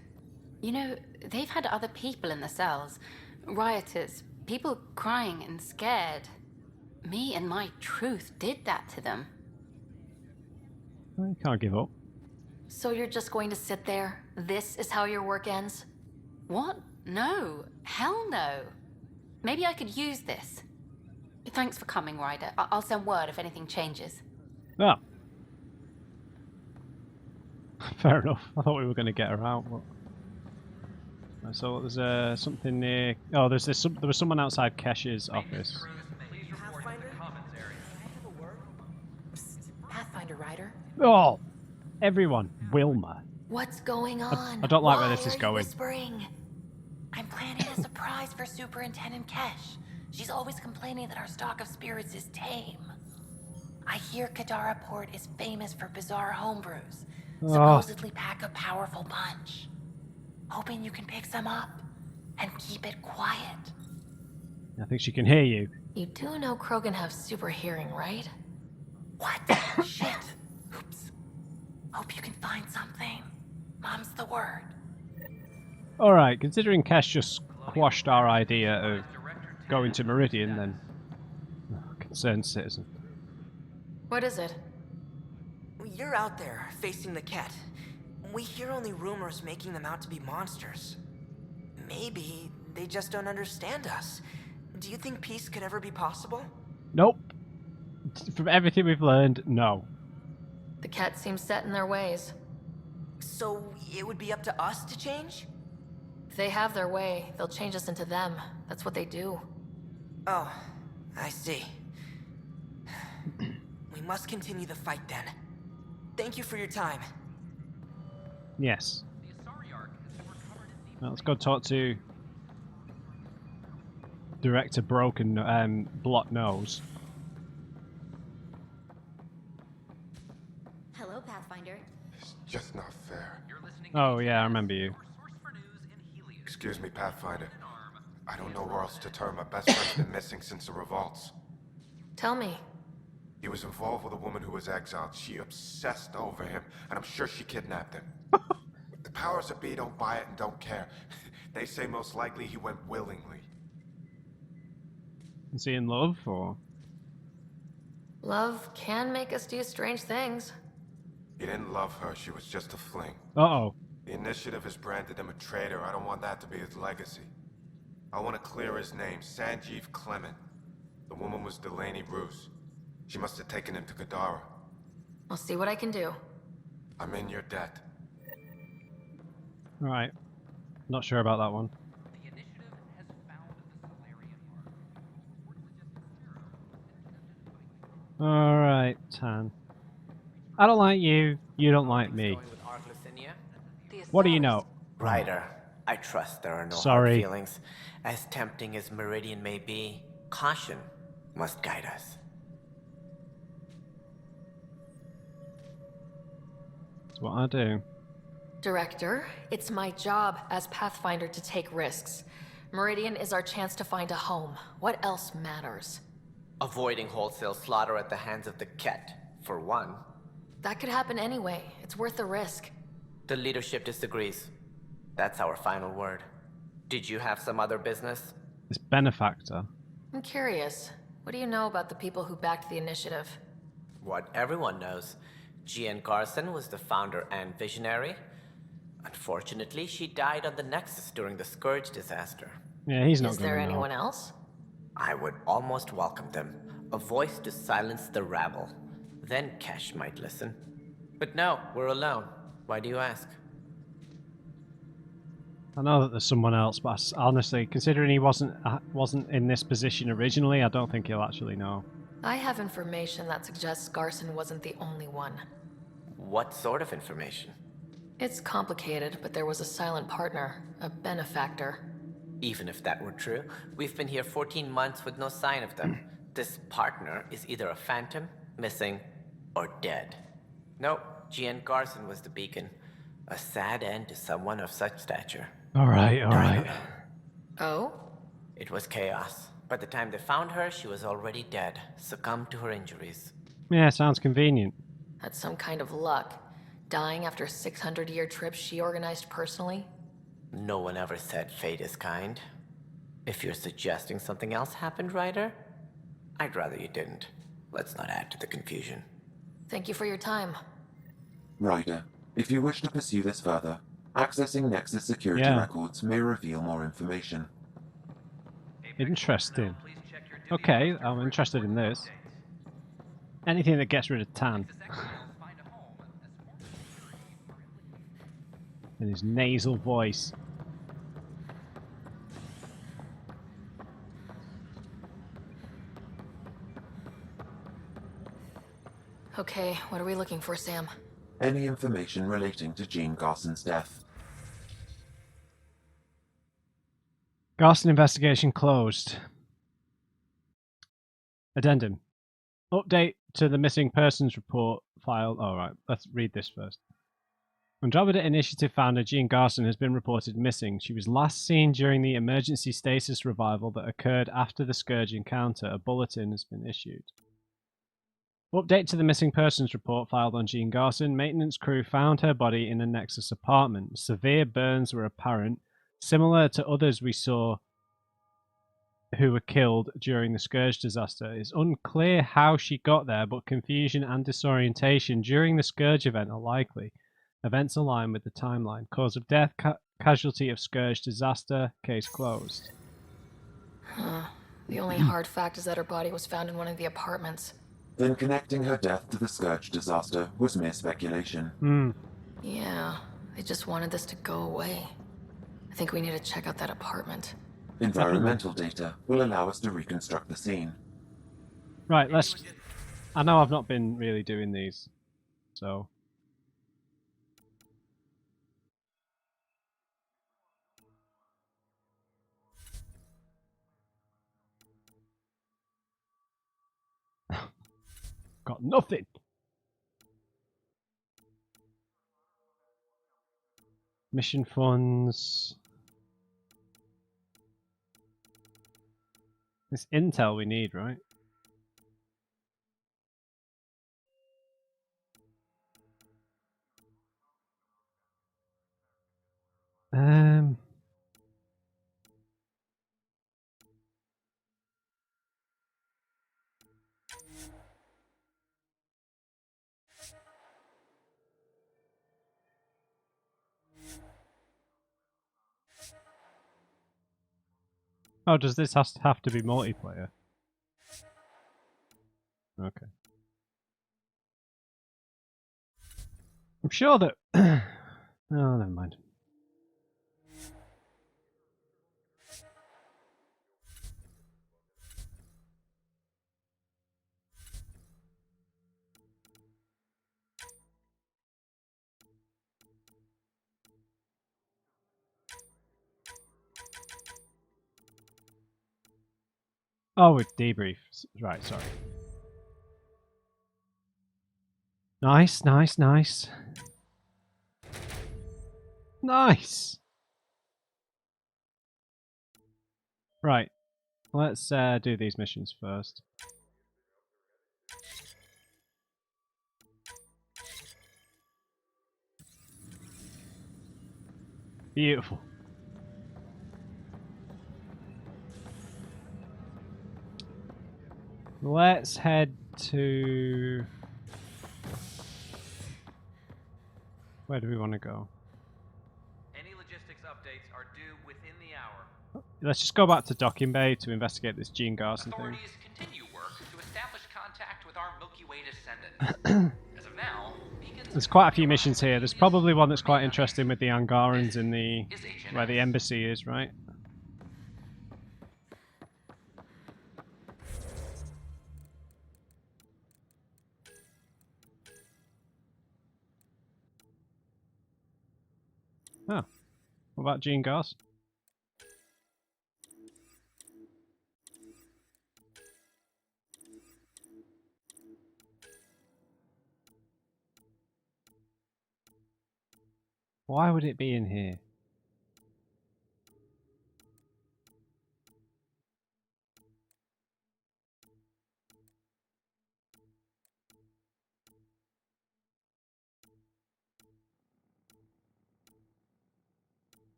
You know, they've had other people in the cells. Rioters, people crying and scared. Me and my truth did that to them. Well, you can't give up. So you're just going to sit there? This is how your work ends? What? No. Hell no. Maybe I could use this. Thanks for coming, Ryder. I'll send word if anything changes. Oh. Fair enough. I thought we were going to get her out, but... So there's something near... Oh, there was someone outside Kesh's office. Pathfinder, Ryder. Oh! Everyone. Wilma. What's going on? I don't like where Why this is are you going. Whispering? I'm planning a surprise for Superintendent Kesh. She's always complaining that our stock of spirits is tame. I hear Kadara Port is famous for bizarre homebrews. Supposedly pack a powerful punch. Hoping you can pick some up and keep it quiet. I think she can hear you. You do know Krogan have super hearing, right? What? Shit. Oops. Hope you can find something. Mom's the word. Alright, considering Kesh just quashed our idea of going to Meridian, then... concerned citizen. What is it? You're out there, facing the Ket. We hear only rumors making them out to be monsters. Maybe they just don't understand us. Do you think peace could ever be possible? Nope. From everything we've learned, no. The Ket seems set in their ways. So it would be up to us to change? If they have their way, they'll change us into them. That's what they do. Oh, I see. We must continue the fight then. Thank you for your time. Yes. Well, let's go talk to Director Broken Blot Nose. Hello, Pathfinder. It's just not fair. Oh yeah, I remember you. Excuse me, Pathfinder. I don't know where else to turn. My best friend's been missing since the revolts. Tell me. He was involved with a woman who was exiled. She obsessed over him, and I'm sure she kidnapped him. The powers that be don't buy it and don't care. They say most likely he went willingly. Is he in love, or...? Love can make us do strange things. He didn't love her. She was just a fling. Uh-oh. The Initiative has branded him a traitor. I don't want that to be his legacy. I want to clear his name, Sanjeev Clement. The woman was Delaney Roos. She must have taken him to Kadara. I'll see what I can do. I'm in your debt. Right. Not sure about that one. Alright, Tan. I don't like you, you don't like me. What do you know? Ryder, I trust there are no Sorry. hard feelings. As tempting as Meridian may be, caution must guide us. That's what I do. Director, it's my job as Pathfinder to take risks. Meridian is our chance to find a home. What else matters? Avoiding wholesale slaughter at the hands of the Ket, for one. That could happen anyway. It's worth the risk. The leadership disagrees. That's our final word. Did you have some other business? It's Benefactor. I'm curious. What do you know about the people who backed the initiative? What everyone knows. Jean Garson was the founder and visionary. Unfortunately, she died on the Nexus during the Scourge disaster. Yeah, he's not Is gonna there know. anyone else? I would almost welcome them. A voice to silence the rabble. Then Kesh might listen. But no, we're alone. Why do you ask? I know that there's someone else, but honestly, considering he wasn't in this position originally, I don't think he'll actually know. I have information that suggests Garson wasn't the only one. What sort of information? It's complicated, but there was a silent partner, a benefactor. Even if that were true, we've been here 14 months with no sign of them. This partner is either a phantom, missing, or dead. Nope, Jean Garson was the beacon. A sad end to someone of such stature. Alright. Oh? It was chaos. By the time they found her, she was already dead, succumbed to her injuries. Yeah, sounds convenient. That's some kind of luck. Dying after a 600-year trip she organized personally? No one ever said fate is kind. If you're suggesting something else happened, Ryder, I'd rather you didn't. Let's not add to the confusion. Thank you for your time. Ryder, if you wish to pursue this further, accessing Nexus security records may reveal more information. Interesting. Okay, I'm interested in this. Anything that gets rid of Tan. And his nasal voice. Okay, what are we looking for, Sam? Any information relating to Jean Garson's death. Garson investigation closed. Addendum. Update to the missing persons report file. Alright, let's read this first. Andromeda Initiative founder Jean Garson has been reported missing. She was last seen during the emergency stasis revival that occurred after the Scourge encounter. A bulletin has been issued. Update to the missing persons report filed on Jean Garson. Maintenance crew found her body in a Nexus apartment. Severe burns were apparent, similar to others we saw who were killed during the Scourge disaster. It's unclear how she got there, but confusion and disorientation during the Scourge event are likely. Events align with the timeline. Cause of death, casualty of Scourge disaster, case closed. The only hard fact is that her body was found in one of the apartments. Then connecting her death to the Scourge disaster was mere speculation. Yeah, they just wanted this to go away. I think we need to check out that apartment. Environmental data will allow us to reconstruct the scene. Right, let's... I know I've not been really doing these, so... Got nothing! Mission funds... It's intel we need, right? Oh, does this have to be multiplayer? Okay. I'm sure that... oh, never mind. Oh, with debriefs. Right, sorry. Nice, nice, nice. Nice! Right. Let's do these missions first. Beautiful. Let's head to... Where do we want to go? Any logistics updates are due within the hour. Let's just go back to Docking Bay to investigate this Gene Garson thing. Authorities continue work to establish contact with our Milky Way descendants. As of now, there's quite a few missions here. There's probably one that's quite interesting with the Angarans in the... where the embassy is, right? Oh. What about Gene Garson? Why would it be in here?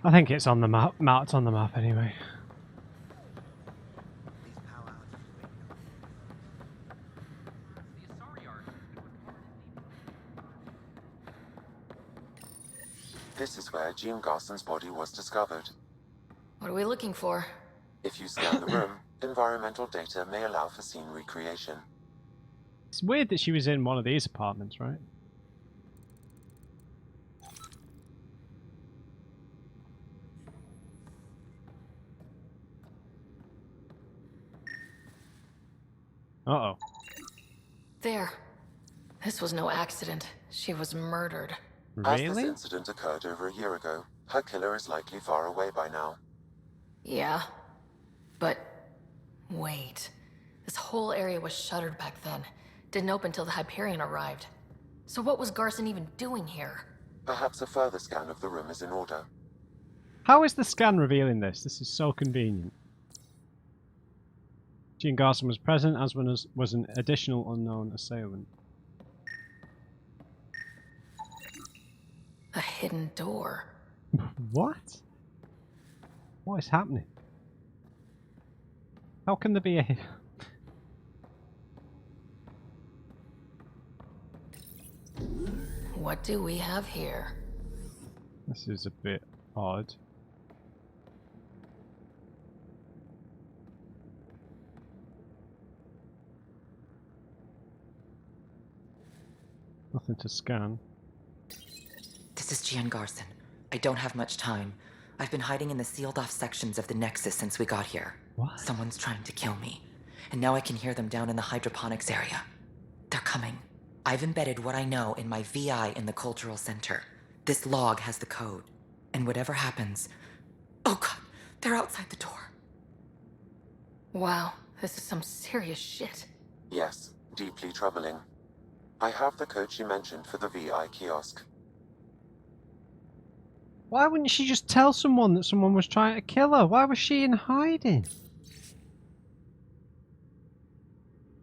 I think it's on the map. Marked on the map anyway. This is where Gene Garson's body was discovered. What are we looking for? If you scan the room, environmental data may allow for scene recreation. It's weird that she was in one of these apartments, right? Uh-oh. There. This was no accident. She was murdered. As this incident occurred over a year ago, her killer is likely far away by now. Yeah. But... wait. This whole area was shuttered back then. Didn't open till the Hyperion arrived. So what was Garson even doing here? Perhaps a further scan of the room is in order. How is the scan revealing this? This is so convenient. Gene Garson was present, as was an additional unknown assailant. A hidden door. What? What is happening? How can there be a... What do we have here? This is a bit odd. Nothing to scan. This is Gian Garson. I don't have much time. I've been hiding in the sealed-off sections of the Nexus since we got here. What? Someone's trying to kill me. And now I can hear them down in the hydroponics area. They're coming. I've embedded what I know in my VI in the Cultural Center. This log has the code. And whatever happens... Oh god, they're outside the door. Wow, this is some serious shit. Yes, deeply troubling. I have the code she mentioned for the VI kiosk. Why wouldn't she just tell someone that someone was trying to kill her? Why was she in hiding?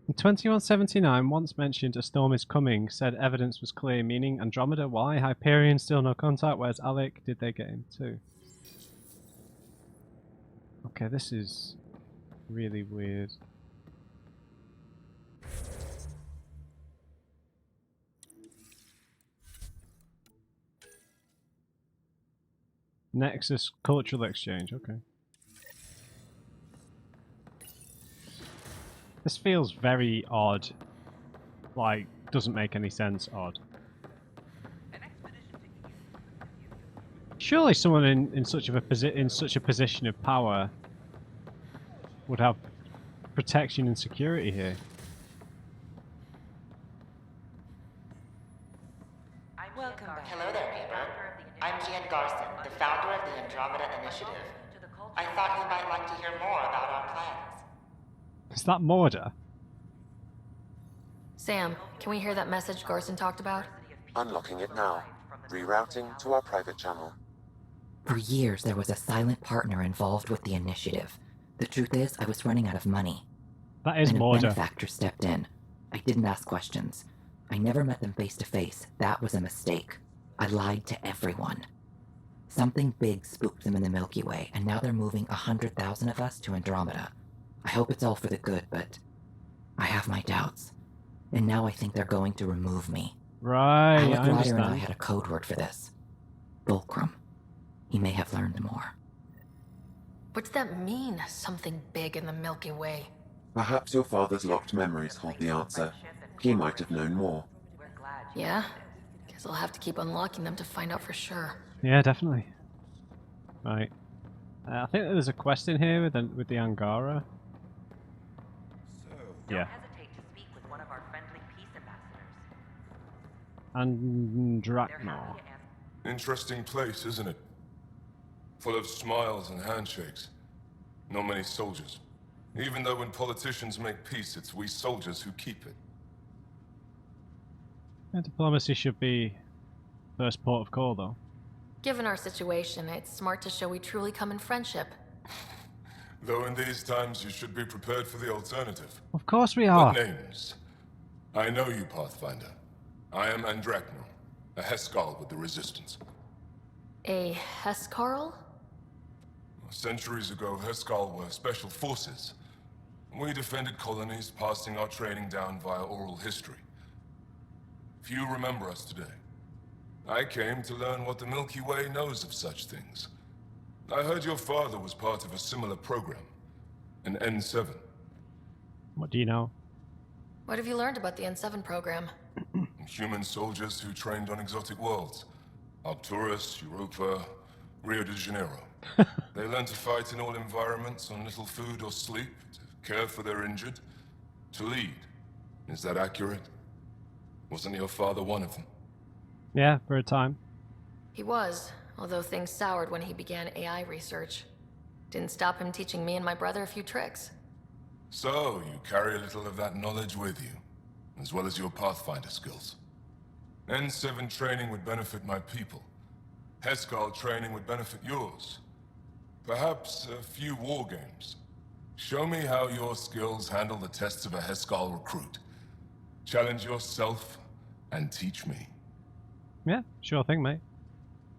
In 2179, once mentioned a storm is coming, said evidence was clear, meaning Andromeda. Why? Hyperion, still no contact. Where's Alec? Did they get him too? Okay, this is really weird. Nexus cultural exchange, okay. This feels very odd. Like, doesn't make any sense odd. Surely someone in such a position of power would have protection and security here. Welcome back. Hello there, neighbor. I'm Gian Garson, the founder of the Andromeda Initiative. I thought you might like to hear more about our plans. Is that Morda? Sam, can we hear that message Garson talked about? Unlocking it now. Rerouting to our private channel. For years, there was a silent partner involved with the initiative. The truth is, I was running out of money. That is And a Morda. Benefactor stepped in. I didn't ask questions. I never met them face to face. That was a mistake. I lied to everyone. Something big spooked them in the Milky Way, and now they're moving 100,000 of us to Andromeda. I hope it's all for the good, but I have my doubts. And now I think they're going to remove me. Right, Alec I Ryder understand. and I had a code word for this. Fulcrum. He may have learned more. What's that mean, something big in the Milky Way? Perhaps your father's locked memories hold the answer. He might have known more. Yeah? Guess I'll have to keep unlocking them to find out for sure. Yeah, definitely. Right. I think there's a quest in here with the Angara. Yeah. Andromeda. Interesting place, isn't it? Full of smiles and handshakes. Not many soldiers. Even though when politicians make peace, it's we soldiers who keep it. Yeah, diplomacy should be first port of call, though. Given our situation, it's smart to show we truly come in friendship. Though in these times, you should be prepared for the alternative. Of course we are. What names? I know you, Pathfinder. I am Andromeda, a Heskal with the Resistance. A Hescarl? Centuries ago, Heskal were special forces. We defended colonies, passing our training down via oral history. Few remember us today. I came to learn what the Milky Way knows of such things. I heard your father was part of a similar program, an N7. What do you know? What have you learned about the N7 program? Human soldiers who trained on exotic worlds. Arcturus, Europa, Rio de Janeiro. They learn to fight in all environments on little food or sleep, to care for their injured, to lead. Is that accurate? Wasn't your father one of them? Yeah, for a time. He was, although things soured when he began AI research. Didn't stop him teaching me and my brother a few tricks. So, you carry a little of that knowledge with you, as well as your Pathfinder skills. N7 training would benefit my people. Heskal training would benefit yours. Perhaps a few war games. Show me how your skills handle the tests of a Heskal recruit. Challenge yourself and teach me. Yeah, sure thing, mate.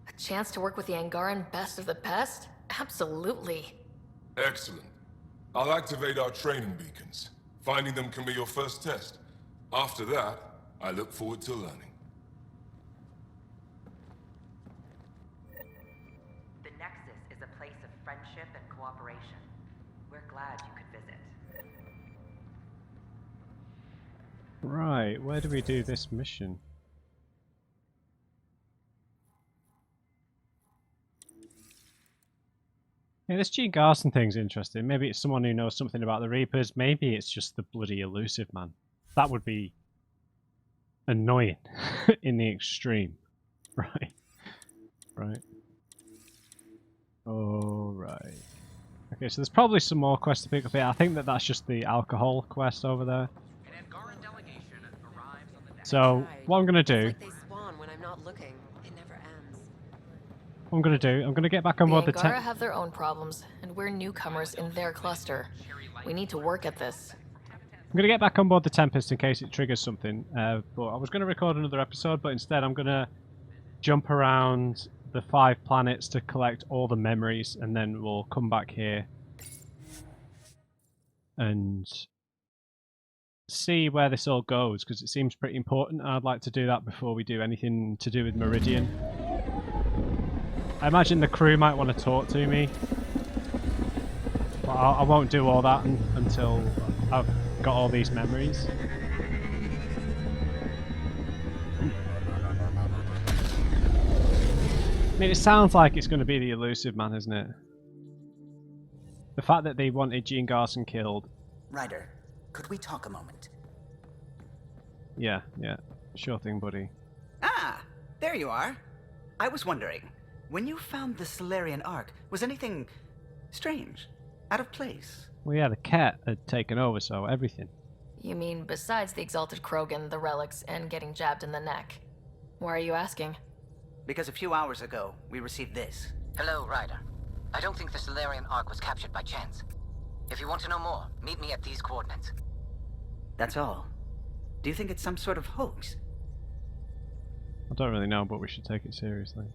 A chance to work with the Angaran best of the best? Absolutely. Excellent. I'll activate our training beacons. Finding them can be your first test. After that, I look forward to learning. The Nexus is a place of friendship and cooperation. We're glad you could visit. Right, where do we do this mission? Yeah, this G. Garson thing's interesting. Maybe it's someone who knows something about the Reapers. Maybe it's just the bloody elusive man. That would be annoying in the extreme. Right. Right. Alright. Okay, so there's probably some more quests to pick up here. I think that that's just the alcohol quest over there. So, what I'm going to do... They spawn when I'm not looking. It never ends. What I'm going to do, I'm going to get back on board The the Angara have their own problems, and we're newcomers in their cluster. We need to work at this. I'm going to get back on board the Tempest in case it triggers something. But I was going to record another episode, but instead I'm going to jump around the 5 planets to collect all the memories, and then we'll come back here and see where this all goes, because it seems pretty important. I'd like to do that before we do anything to do with Meridian. I imagine the crew might want to talk to me, but I won't do all that until I've got all these memories. I mean, it sounds like it's going to be the elusive man, isn't it? The fact that they wanted Gene Garson killed. Ryder, could we talk a moment? Yeah, sure thing, buddy. Ah, there you are. I was wondering, when you found the Solarian Ark, was anything strange, out of place? Well, yeah, the cat had taken over, so everything. You mean besides the Exalted Krogan, the relics, and getting jabbed in the neck? Why are you asking? Because a few hours ago, we received this. Hello, Ryder. I don't think the Solarian Ark was captured by chance. If you want to know more, meet me at these coordinates. That's all. Do you think it's some sort of hoax? I don't really know, but we should take it seriously.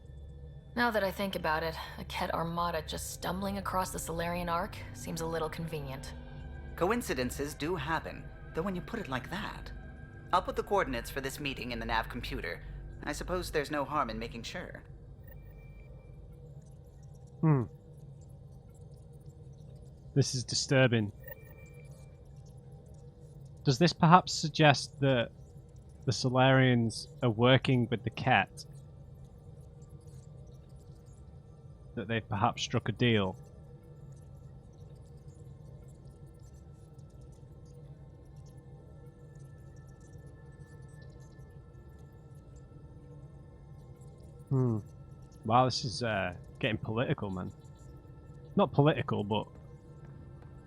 Now that I think about it, a Ket Armada just stumbling across the Solarian Ark seems a little convenient. Coincidences do happen, though when you put it like that. I'll put the coordinates for this meeting in the nav computer. I suppose there's no harm in making sure. This is disturbing. Does this perhaps suggest that the Solarians are working with the Ket? That they've perhaps struck a deal? Wow, this is getting political, man. Not political, but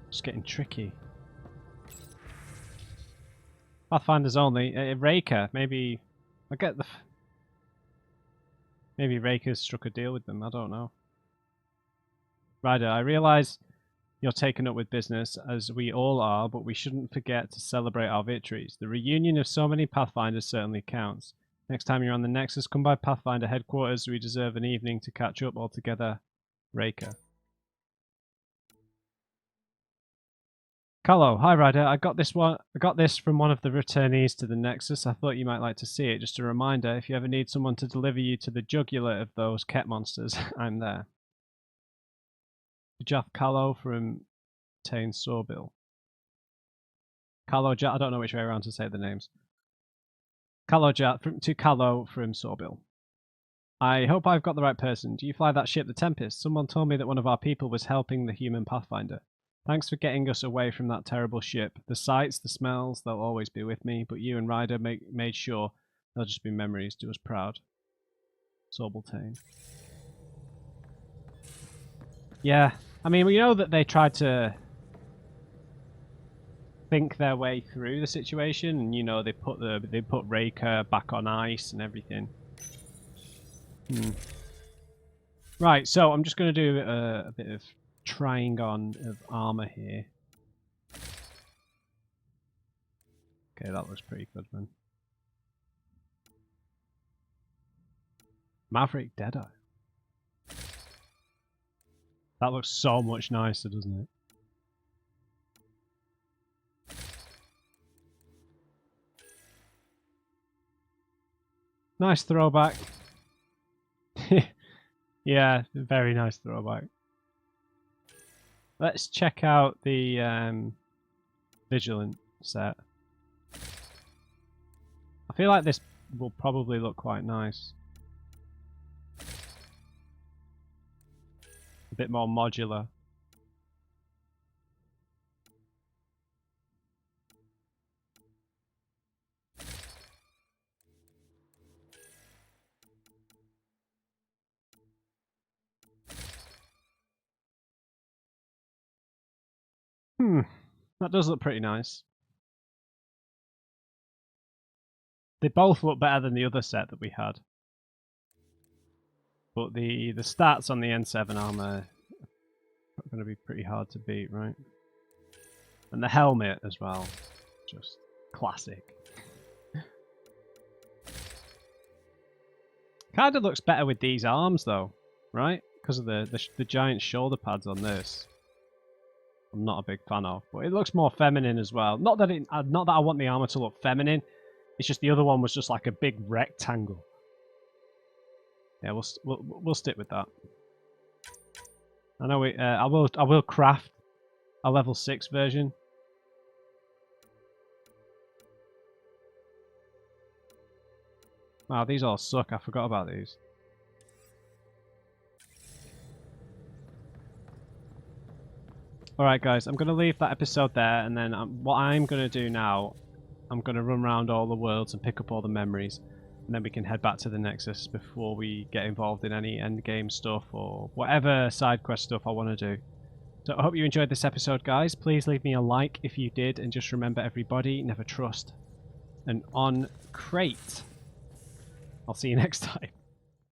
just getting tricky. Pathfinders only. Raker, maybe. I get the. Maybe Raker's struck a deal with them. I don't know. Ryder, I realise you're taken up with business, as we all are, but we shouldn't forget to celebrate our victories. The reunion of so many Pathfinders certainly counts. Next time you're on the Nexus, come by Pathfinder headquarters. We deserve an evening to catch up all together. Raker. Carlo, hi Ryder. I got this from one of the returnees to the Nexus. I thought you might like to see it. Just a reminder, if you ever need someone to deliver you to the jugular of those Ket monsters, I'm there. Jath Carlo from Tain Sorbil. Carlo, I don't know which way around to say the names. Carlo to Carlo from Sorbil. I hope I've got the right person. Do you fly that ship, the Tempest? Someone told me that one of our people was helping the human Pathfinder. Thanks for getting us away from that terrible ship. The sights, the smells, they'll always be with me, but you and Ryder made sure they'll just be memories. Do us proud. Sorbiltane. Yeah, I mean, we know that they tried to think their way through the situation, and you know they put Raker back on ice and everything. Right, so I'm just going to do a bit of trying on of armor here. Okay, that looks pretty good, man. Maverick Deadeye. That looks so much nicer, doesn't it? Nice throwback. Yeah, very nice throwback. Let's check out the Vigilant set. I feel like this will probably look quite nice. A bit more modular. That does look pretty nice. They both look better than the other set that we had. But the stats on the N7 armor are going to be pretty hard to beat, right? And the helmet as well. Just classic. Kind of looks better with these arms though, right? Because of the giant shoulder pads on this. I'm not a big fan of. But it looks more feminine as well. Not that I want the armor to look feminine. It's just the other one was just like a big rectangle. Yeah, we'll stick with that. I know I will craft a level 6 version. Wow, these all suck. I forgot about these. Alright guys, I'm going to leave that episode there, and then what I'm going to do now, I'm going to run around all the worlds and pick up all the memories, and then we can head back to the Nexus before we get involved in any endgame stuff or whatever side quest stuff I want to do. So I hope you enjoyed this episode, guys. Please leave me a like if you did, and just remember, everybody, never trust an on crate. I'll see you next time.